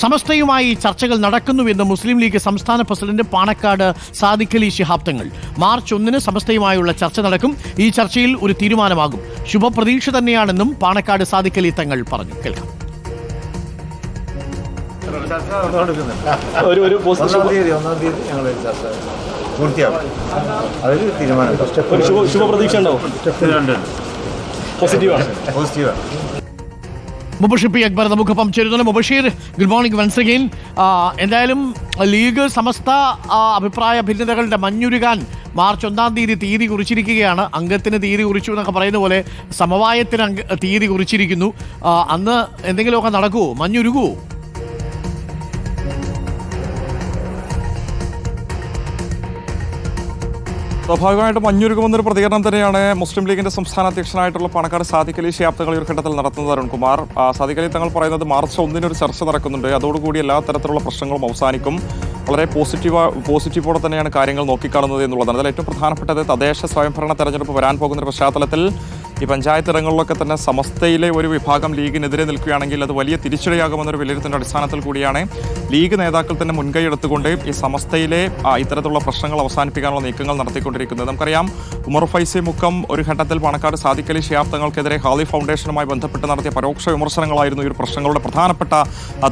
സമസ്തയുമായി ചർച്ചകൾ നടക്കുന്നുവെന്ന് മുസ്ലിം ലീഗ് സംസ്ഥാന പ്രസിഡന്റ് പാണക്കാട് സാദിഖ് അലി ശിഹാബ് തങ്ങൾ. മാർച്ച് 1 സമസ്തയുമായുള്ള ചർച്ച നടക്കും. ഈ ചർച്ചയിൽ ഒരു തീരുമാനമാകും. ശുഭപ്രതീക്ഷ തന്നെയാണെന്നും പാണക്കാട് സാദിഖ് അലി തങ്ങൾ പറഞ്ഞു. കേൾക്കാം. ശുഭപ്രതീക്ഷ ഉണ്ടോ? മുബഷീർ പി അക്ബർ നമുക്കൊപ്പം ചേരുന്നുണ്ട്. Mubasheer, good morning once again. എന്തായാലും ലീഗ് സമസ്ത അഭിപ്രായ ഭിന്നതകളുടെ മഞ്ഞുരുകാൻ മാർച്ച് 1 തീയതി കുറിച്ചിരിക്കുകയാണ്. അംഗത്തിന് തീയതി കുറിച്ചു എന്നൊക്കെ പറയുന്ന പോലെ സമവായത്തിന് തീയതി കുറിച്ചിരിക്കുന്നു. അന്ന് എന്തെങ്കിലുമൊക്കെ നടക്കുമോ? മഞ്ഞുരുകുമോ? സ്വാഭാവികമായിട്ടും മഞ്ഞുരുകുമെന്നൊരു പ്രതികരണം തന്നെയാണ് മുസ്ലിം ലീഗിന്റെ സംസ്ഥാന അധ്യക്ഷനായിട്ടുള്ള പാണക്കാട് സാദിഖ് അലി ശിഹാബ് തങ്ങൾ ഈ ഒരു ഘട്ടത്തിൽ നടത്തുന്നത്. അരുൺകുമാർ, സാദിഖ് അലി തങ്ങൾ പറയുന്നത് മാർച്ച് 1 ഒരു ചർച്ച നടക്കുന്നുണ്ട്. അതോടുകൂടി എല്ലാ തരത്തിലുള്ള പ്രശ്നങ്ങളും അവസാനിക്കും. വളരെ പോസിറ്റീവോടെ തന്നെയാണ് കാര്യങ്ങൾ നോക്കിക്കാണുന്നത് എന്നുള്ളതാണ്. അതിൽ ഏറ്റവും പ്രധാനപ്പെട്ടത് തദ്ദേശ സ്വയംഭരണ തെരഞ്ഞെടുപ്പ് വരാൻ പോകുന്ന പശ്ചാത്തലത്തിൽ ഈ പഞ്ചായത്ത് ഇടങ്ങളിലൊക്കെ തന്നെ സമസ്തയിലെ ഒരു വിഭാഗം ലീഗിനെതിരെ നിൽക്കുകയാണെങ്കിൽ അത് വലിയ തിരിച്ചടിയാകുമെന്നൊരു വിലയിരുത്തലിന്റെ അടിസ്ഥാനത്തിൽ കൂടിയാണ് ലീഗ് നേതാക്കൾ തന്നെ മുൻകൈ എടുത്തുകൊണ്ട് ഈ സമസ്തയിലെ ഇത്തരത്തിലുള്ള പ്രശ്നങ്ങൾ അവസാനിപ്പിക്കാനുള്ള നീക്കങ്ങൾ നടത്തിക്കൊണ്ടിരിക്കുന്നത്. നമുക്കറിയാം, ഉമർ ഫൈസി മുക്കം ഒരു ഘട്ടത്തിൽ പാണക്കാട് സാദിഖ് അലി ശിഹാബ് തങ്ങൾക്കെതിരെ ഹാലി ഫൗണ്ടേഷനുമായി ബന്ധപ്പെട്ട് നടത്തിയ പരോക്ഷ വിമർശനങ്ങളായിരുന്നു ഈ ഒരു പ്രശ്നങ്ങളുടെ പ്രധാനപ്പെട്ട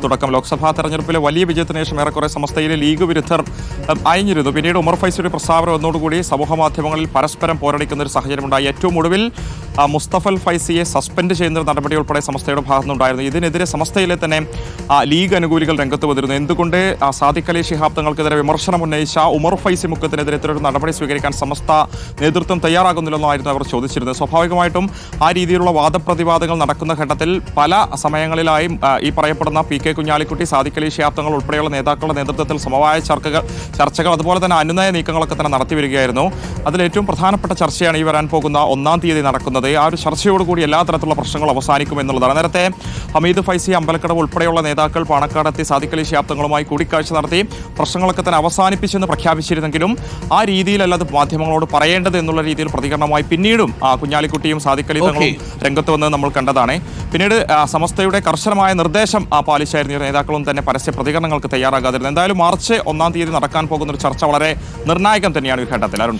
തുടക്കം. ലോക്സഭാ തെരഞ്ഞെടുപ്പിലെ വലിയ വിജയത്തിന് ശേഷം ഏറെക്കുറെ സമസ്തയിലെ ലീഗ് വിരുദ്ധർ അയഞ്ഞിരുന്നു. പിന്നീട് ഉമർ ഫൈസിയുടെ പ്രസ്താവന വന്നതോടുകൂടി സമൂഹ മാധ്യമങ്ങളിൽ പരസ്പരം പോരടിക്കുന്ന ഒരു സാഹചര്യമുണ്ടായി. ഏറ്റവും ഒടുവിൽ മുസ്തഫൽ ഫൈസിയെ സസ്പെൻഡ് ചെയ്യുന്ന നടപടി ഉൾപ്പെടെ സമസ്തയുടെ ഭാഗത്തുനിന്നുണ്ടായിരുന്നു. ഇതിനെതിരെ സമസ്തയിലെ തന്നെ ലീഗ് അനുകൂലികൾ രംഗത്ത് വന്നിരുന്നു. എന്തുകൊണ്ട് സാദിഖ് അലി ശിഹാബ് തങ്ങൾക്കെതിരെ വിമർശനം ഉന്നയിച്ച ഉമർ ഫൈസി മുക്കത്തിനെതിരെ ഇത്തരൊരു നടപടി സ്വീകരിക്കാൻ സമസ്ത നേതൃത്വം തയ്യാറാകുന്നില്ലെന്നായിരുന്നു അവർ ചോദിച്ചിരുന്നത്. സ്വാഭാവികമായിട്ടും ആ രീതിയിലുള്ള വാദപ്രതിവാദങ്ങൾ നടക്കുന്ന ഘട്ടത്തിൽ പല സമയങ്ങളിലായും ഈ പറയപ്പെടുന്ന പി കെ കുഞ്ഞാലിക്കുട്ടി, സാദിഖ് അലി ശിഹാബ് തങ്ങൾ ഉൾപ്പെടെയുള്ള നേതാക്കളുടെ നേതൃത്വത്തിൽ സമവായ ചർച്ചകൾ അതുപോലെ തന്നെ അനുനയ നീക്കങ്ങളൊക്കെ തന്നെ നടത്തി വരികയായിരുന്നു. അതിലേറ്റവും പ്രധാനപ്പെട്ട ചർച്ചയാണ് ഈ വരാൻ പോകുന്ന 1 തീയതി നടക്കുന്നത്. ആ ഒരു ചർച്ചയോടുകൂടി എല്ലാ തരത്തിലുള്ള പ്രശ്നങ്ങളും അവസാനിക്കും എന്നുള്ളതാണ്. നേരത്തെ ഹമീദ് ഫൈസി, അമ്പലക്കടവ് ഉൾപ്പെടെയുള്ള നേതാക്കൾ പാണക്കാടെത്തി സാദിഖ് അലി ശിഹാബ് തങ്ങളുമായി കൂടിക്കാഴ്ച നടത്തി പ്രശ്നങ്ങളൊക്കെ തന്നെ അവസാനിപ്പിച്ചെന്ന് പ്രഖ്യാപിച്ചിരുന്നെങ്കിലും ആ രീതിയിലല്ല അത് മാധ്യമങ്ങളോട് പറയേണ്ടത് എന്നുള്ള രീതിയിൽ പ്രതികരണമായി പിന്നീടും കുഞ്ഞാലിക്കുട്ടിയും സാദിഖ് അലി തങ്ങളും രംഗത്ത് വന്നത് നമ്മൾ കണ്ടതാണ്. പിന്നീട് സമസ്തയുടെ കർശനമായ നിർദ്ദേശം പാലിച്ചായിരുന്നു നേതാക്കളും തന്നെ പരസ്യ പ്രതികരണങ്ങൾക്ക് തയ്യാറാകാതിരുന്നത്. എന്തായാലും മാർച്ച് 1 തീയതി നടക്കാൻ പോകുന്ന ഒരു ചർച്ച വളരെ നിർണായകം തന്നെയാണ് ഈ ഘട്ടത്തിൽ. അരുൺ.